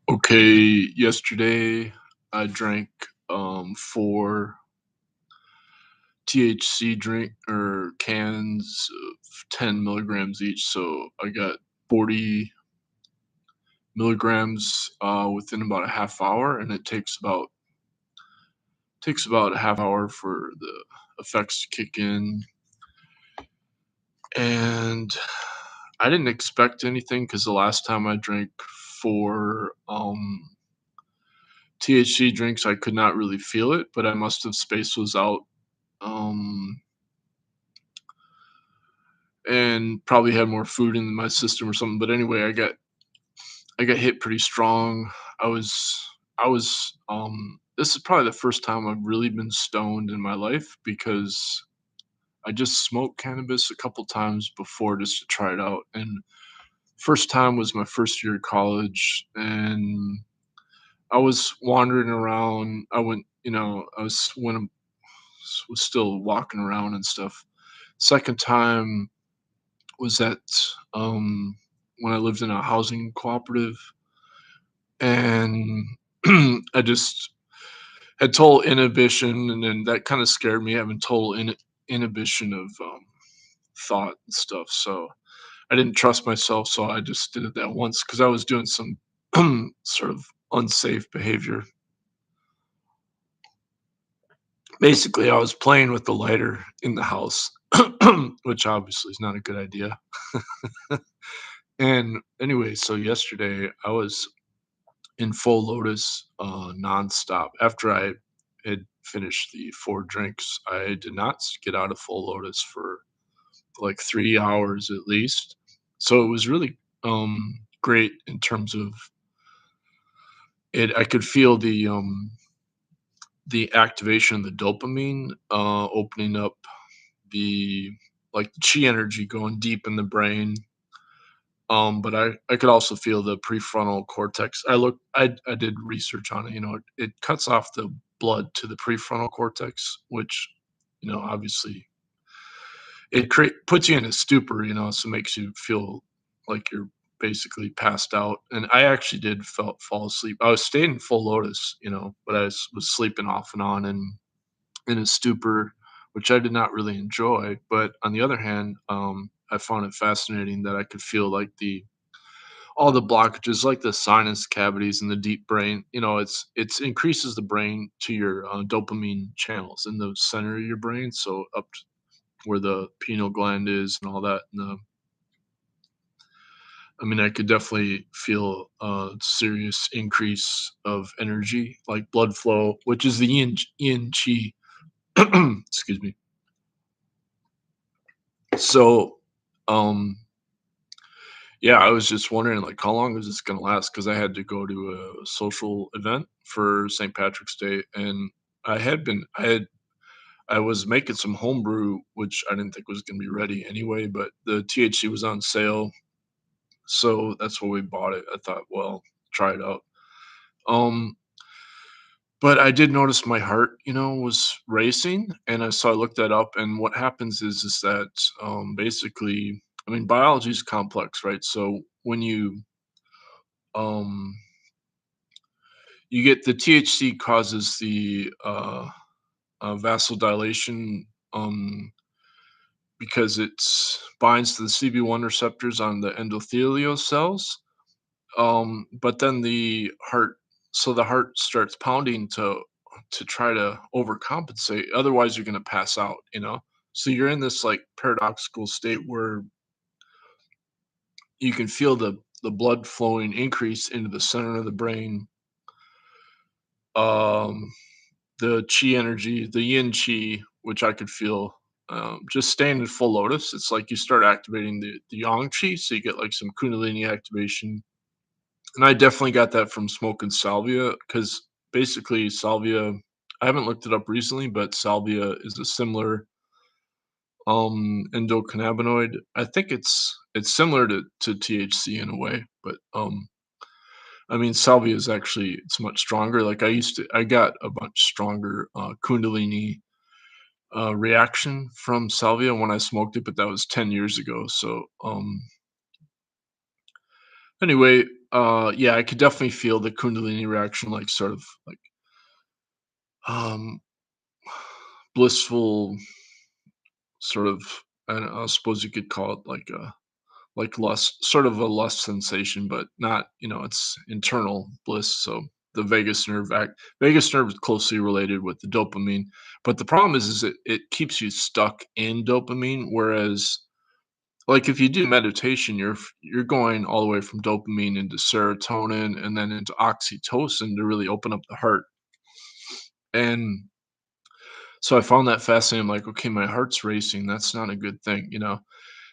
Okay, yesterday I drank 4 THC drink or cans of 10 milligrams each. So I got 40 milligrams within about a half hour, and it takes about a half hour for the effects to kick in. And I didn't expect anything because the last time I drank 4 THC drinks, I could not really feel it, but I must have spaced those out um, and probably had more food in my system or something. But anyway, I got hit pretty strong. I was this is probably the first time I've really been stoned in my life because I just smoked cannabis a couple times before just to try it out. And first time was my first year of college, and I was wandering around. I was when I was still walking around and stuff. Second time was at when I lived in a housing cooperative, and I just had total inhibition, and then that kind of scared me having total inhibition of thought and stuff. So I didn't trust myself, so I just did it that once because I was doing some sort of unsafe behavior. Basically, I was playing with the lighter in the house, which obviously is not a good idea. And anyway, so yesterday I was in full lotus, nonstop. After I had finished the 4 drinks, I did not get out of full lotus for like 3 hours at least. So it was really, great in terms of it. I could feel the activation of the dopamine, opening up the like, the chi energy going deep in the brain. But I could also feel the prefrontal cortex. I did research on it, it cuts off the blood to the prefrontal cortex, which, obviously it puts you in a stupor, so makes you feel like you're basically passed out. And I actually did fall asleep. I was staying in full lotus, but was sleeping off and on and in a stupor, which I did not really enjoy. But on the other hand, I found it fascinating that I could feel like the all the blockages, like the sinus cavities in the deep brain, it's increases the brain to your dopamine channels in the center of your brain, so up where the pineal gland is and all that. And I mean, I could definitely feel a serious increase of energy, like blood flow, which is the yin chi. Excuse me. So, um, yeah, I was just wondering, like, how long is this gonna last? Because I had to go to a social event for St. Patrick's Day, and I was making some homebrew, which I didn't think was gonna be ready anyway, but the THC was on sale, so that's why we bought it. I thought, well, try it out. Um, but I did notice my heart, was racing, and I looked that up, and what happens is that, basically, I mean, biology is complex, right? So when um you get the THC causes the vasodilation, because it binds to the CB1 receptors on the endothelial cells. But then the heart starts pounding to try to overcompensate. Otherwise, you're going to pass out. So you're in this like paradoxical state where you can feel the blood flowing increase into the center of the brain. Um, the chi energy, the yin chi, which I could feel, just staying in full lotus. It's like you start activating the yang chi, so you get like some kundalini activation. And I definitely got that from smoking salvia because basically salvia. I haven't looked it up recently, but salvia is a similar endocannabinoid. I think it's similar to THC in a way, but I mean, salvia is actually it's much stronger. Like I got a much stronger kundalini reaction from salvia when I smoked it, but that was 10 years ago. So, anyway, yeah, I could definitely feel the kundalini reaction, like, sort of, like, um, blissful sort of, I suppose you could call it like lust, sort of a lust sensation, but not, it's internal bliss. So the vagus nerve is closely related with the dopamine, but the problem is it keeps you stuck in dopamine. Whereas, like, if you do meditation, you're going all the way from dopamine into serotonin and then into oxytocin to really open up the heart. And so I found that fascinating. I'm like, okay, my heart's racing. That's not a good thing.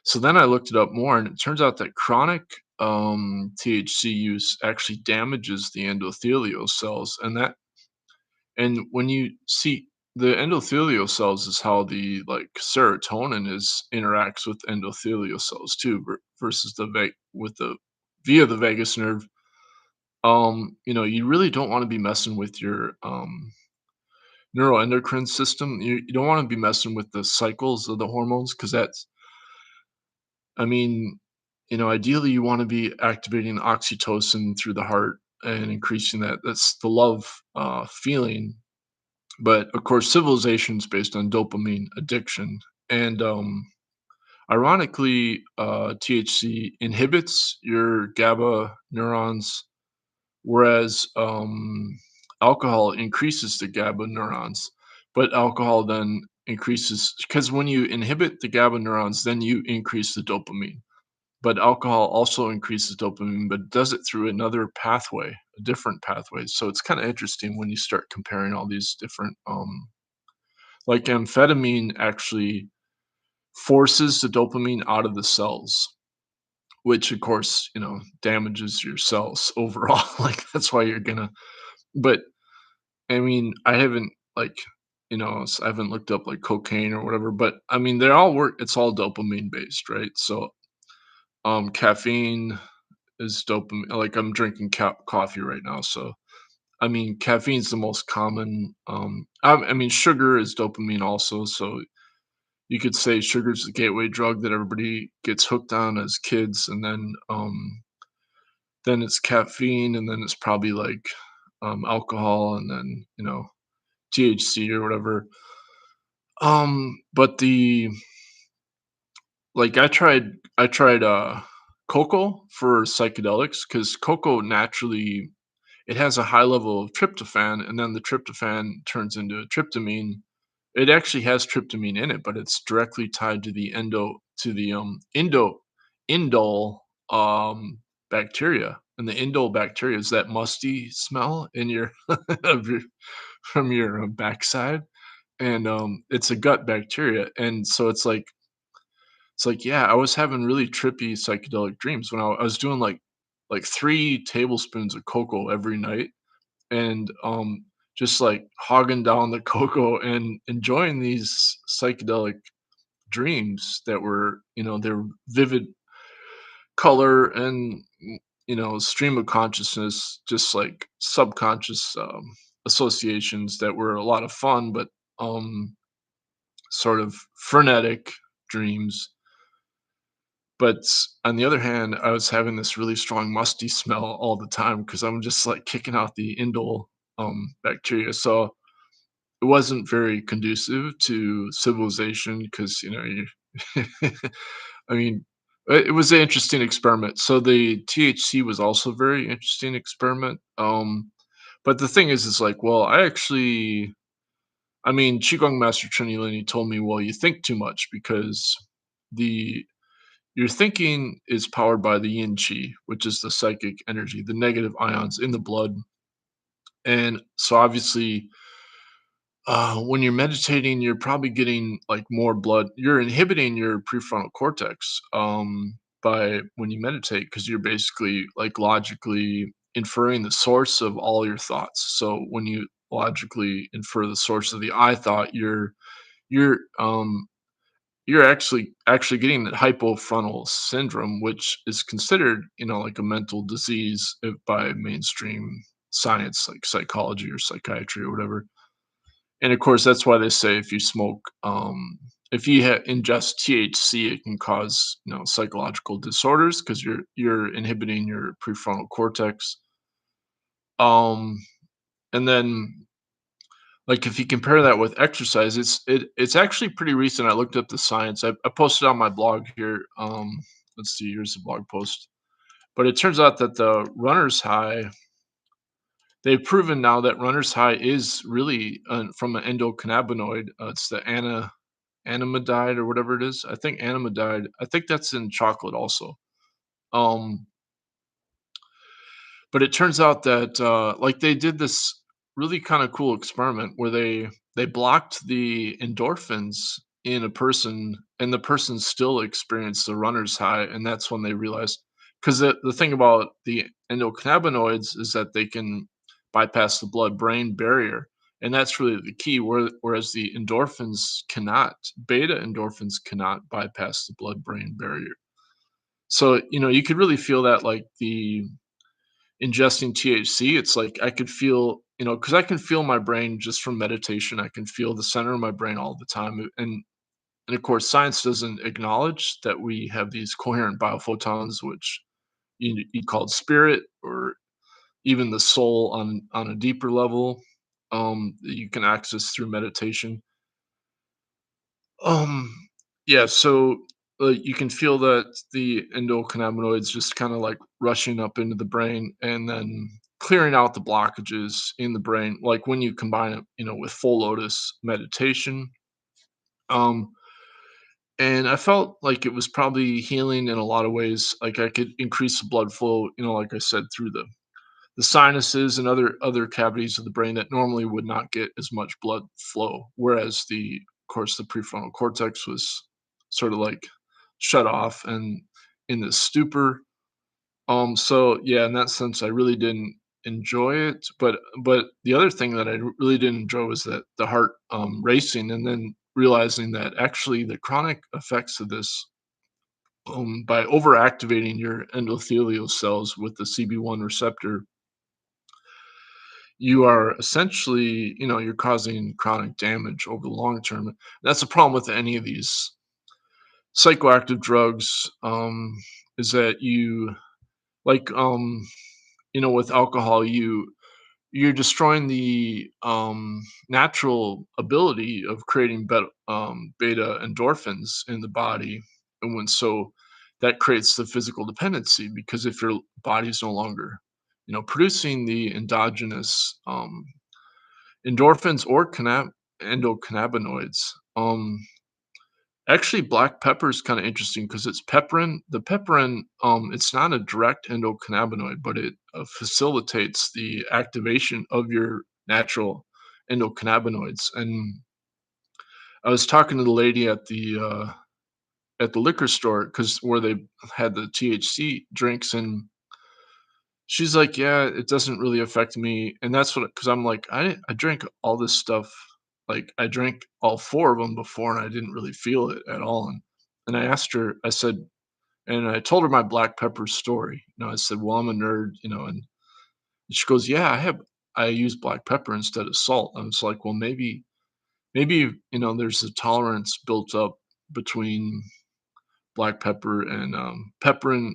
So then I looked it up more, and it turns out that chronic THC use actually damages the endothelial cells, and when you see the endothelial cells is how the like serotonin is interacts with endothelial cells too, versus with the via the vagus nerve. You really don't want to be messing with your neuroendocrine system. You don't want to be messing with the cycles of the hormones because I mean, ideally, you want to be activating oxytocin through the heart and increasing that. That's the love feeling. But of course, civilization is based on dopamine addiction. And ironically, THC inhibits your GABA neurons, whereas alcohol increases the GABA neurons. But alcohol then increases because when you inhibit the GABA neurons, then you increase the dopamine. But alcohol also increases dopamine, but does it through another pathway, a different pathway. So it's kind of interesting when you start comparing all these different, like amphetamine actually forces the dopamine out of the cells, which of course, damages your cells overall. Like that's why you're gonna, but I mean, I haven't like, I haven't looked up like cocaine or whatever, but I mean, they all work, it's all dopamine based, right? So, caffeine is dopamine. Like I'm drinking coffee right now, so I mean, caffeine's the most common. I mean, sugar is dopamine also. So you could say sugar's the gateway drug that everybody gets hooked on as kids, and then it's caffeine, and then it's probably like alcohol, and then THC or whatever. But the like I tried cocoa for psychedelics because cocoa naturally it has a high level of tryptophan, and then the tryptophan turns into tryptamine. It actually has tryptamine in it, but it's directly tied to the indole bacteria. And the indole bacteria is that musty smell in your of your from your backside, and it's a gut bacteria, and so it's like, yeah, I was having really trippy psychedelic dreams when I was doing like 3 tablespoons of cocoa every night, and just like hogging down the cocoa and enjoying these psychedelic dreams that were, they're vivid color and stream of consciousness, just like subconscious associations that were a lot of fun, but um sort of frenetic dreams. But on the other hand, I was having this really strong musty smell all the time because I'm just like kicking out the indole bacteria. So it wasn't very conducive to civilization because you I mean, it was an interesting experiment. So the THC was also a very interesting experiment. But the thing is like, well, I mean, Qigong Master Trini Lini told me, well, you think too much because the your thinking is powered by the yin qi, which is the psychic energy, the negative ions in the blood. And so obviously, when you're meditating, you're probably getting like more blood. You're inhibiting your prefrontal cortex by when you meditate because you're basically like logically inferring the source of all your thoughts. So when you logically infer the source of the I thought, you're you're actually getting that hypofrontal syndrome, which is considered like a mental disease by mainstream science like psychology or psychiatry or whatever. And of course, that's why they say if you smoke, if you ingest THC, it can cause, psychological disorders because you're inhibiting your prefrontal cortex. Um, and then, like, if you compare that with exercise, it's actually pretty recent. I looked up the science. I posted on my blog here. Let's see, here's the blog post. But it turns out that the runner's high, they've proven now that runner's high is really from an endocannabinoid. It's the anamidide or whatever it is. I think anamidide. I think that's in chocolate also. Um, but it turns out that like they did this really kind of cool experiment where they blocked the endorphins in a person, and the person still experienced the runner's high, and that's when they realized, because the thing about the endocannabinoids is that they can bypass the blood brain barrier, and that's really the key, whereas the endorphins cannot, beta endorphins cannot bypass the blood brain barrier. So you could really feel that, like, the ingesting THC, it's like I could feel, because I can feel my brain just from meditation. I can feel the center of my brain all the time. And of course, science doesn't acknowledge that we have these coherent biophotons, which you called spirit, or even the soul on a deeper level, that you can access through meditation. Um, yeah, so, you can feel that the endocannabinoids just kinda, like, rushing up into the brain and then clearing out the blockages in the brain, like, when you combine it, with full lotus meditation. Um, and I felt like it was probably healing in a lot of ways. Like, I could increase the blood flow, like I said, through the sinuses and other cavities of the brain that normally would not get as much blood flow, whereas of course, the prefrontal cortex was sort of like shut off and in this stupor. So yeah, in that sense, I really didn't enjoy it. But the other thing that I really didn't enjoy was that the heart racing, and then realizing that actually the chronic effects of this, by overactivating your endothelial cells with the CB1 receptor, you are essentially, you're causing chronic damage over the long term. That's the problem with any of these psychoactive drugs, is that you, like, with alcohol, you're destroying the natural ability of creating beta endorphins in the body, and when so that creates the physical dependency, because if your body's no longer, producing the endogenous endorphins or endocannabinoids. Actually, black pepper is kinda interesting because it's pepperin. The pepperin, it's not a direct endocannabinoid, but it, facilitates the activation of your natural endocannabinoids. And I was talking to the lady at the liquor store, because where they had the THC drinks, and she's like, "Yeah, it doesn't really affect me," and that's what, because I'm like, I drank all this stuff, like, I drank all 4 of them before, and I didn't really feel it at all, and I asked her, I said, and I told her my black pepper story. I said, "Well, I'm a nerd," and she goes, "Yeah, I use black pepper instead of salt." I was like, "Well, maybe, there's a tolerance built up between black pepper and, pepperin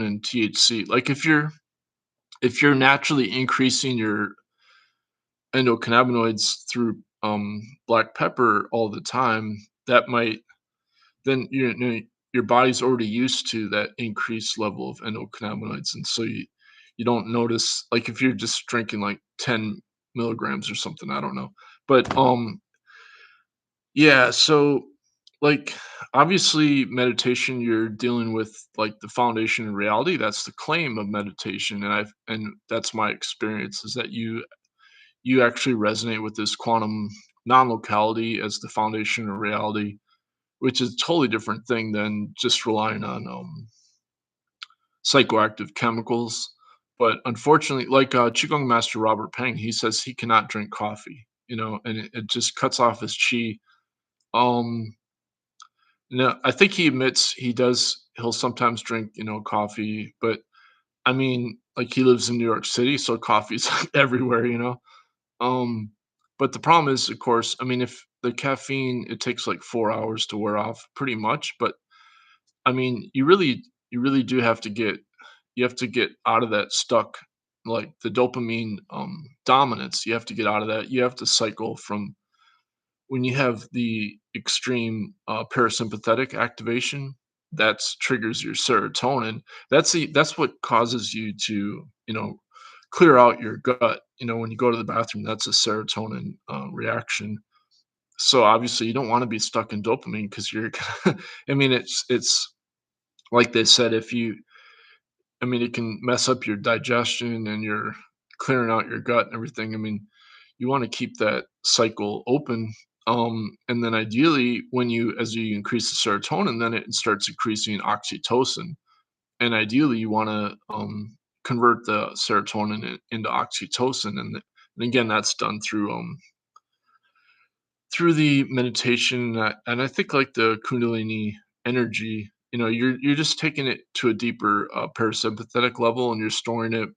and THC." Like, if you're naturally increasing your endocannabinoids through black pepper all the time, that might, then your body's already used to that increased level of endocannabinoids, and so you don't notice, like, if you're just drinking like 10 milligrams or something, I don't know. But yeah, so, like, obviously meditation, you're dealing with, like, the foundation of reality. That's the claim of meditation, and that's my experience, is that you actually resonate with this quantum non-locality as the foundation of reality, which is a totally different thing than just relying on psychoactive chemicals. But unfortunately, like, Qigong master Robert Peng, he says he cannot drink coffee, and it just cuts off his chi. Um, no, I think he admits he'll sometimes drink, coffee, but I mean, like, he lives in New York City, so coffee's everywhere. Um, but the problem is, of course, I mean, the caffeine, it takes like 4 hours to wear off pretty much, but I mean, you really do have to get out of that stuck, like the dopamine dominance. You have to get out of that. You have to cycle from when you have the extreme parasympathetic activation, that's triggers your serotonin. That's what causes you to, clear out your gut. When you go to the bathroom, that's a serotonin reaction. So obviously, you don't want to be stuck in dopamine because you're. I mean, it's like they said, if you, I mean, it can mess up your digestion and your clearing out your gut and everything. I mean, you want to keep that cycle open. And then ideally, as you increase the serotonin, then it starts increasing oxytocin. And ideally, you want to convert the serotonin into oxytocin. And again, that's done through the meditation. And I think like the Kundalini energy, you're just taking it to a deeper parasympathetic level, and you're storing it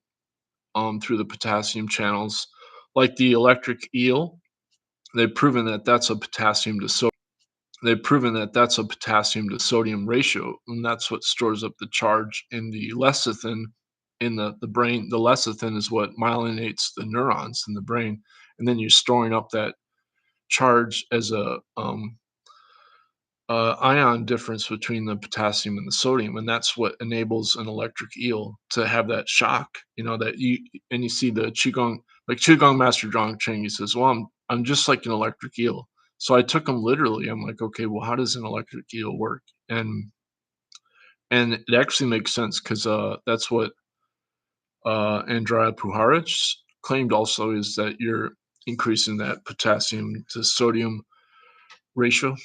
through the potassium channels, like the electric eel. They've proven that that's a potassium to sodium. They've proven that that's a potassium to sodium ratio, and that's what stores up the charge in the lecithin in the brain. The lecithin is what myelinates the neurons in the brain, and then you're storing up that charge as a ion difference between the potassium and the sodium, and that's what enables an electric eel to have that shock. That you see the qigong, like qigong master Zhang Cheng. He says, "Well, I'm just like an electric eel." So I took him literally. I'm like, okay, well, how does an electric eel work? And it actually makes sense because that's what Andrea Puharich claimed also, is that you're increasing that potassium to sodium ratio.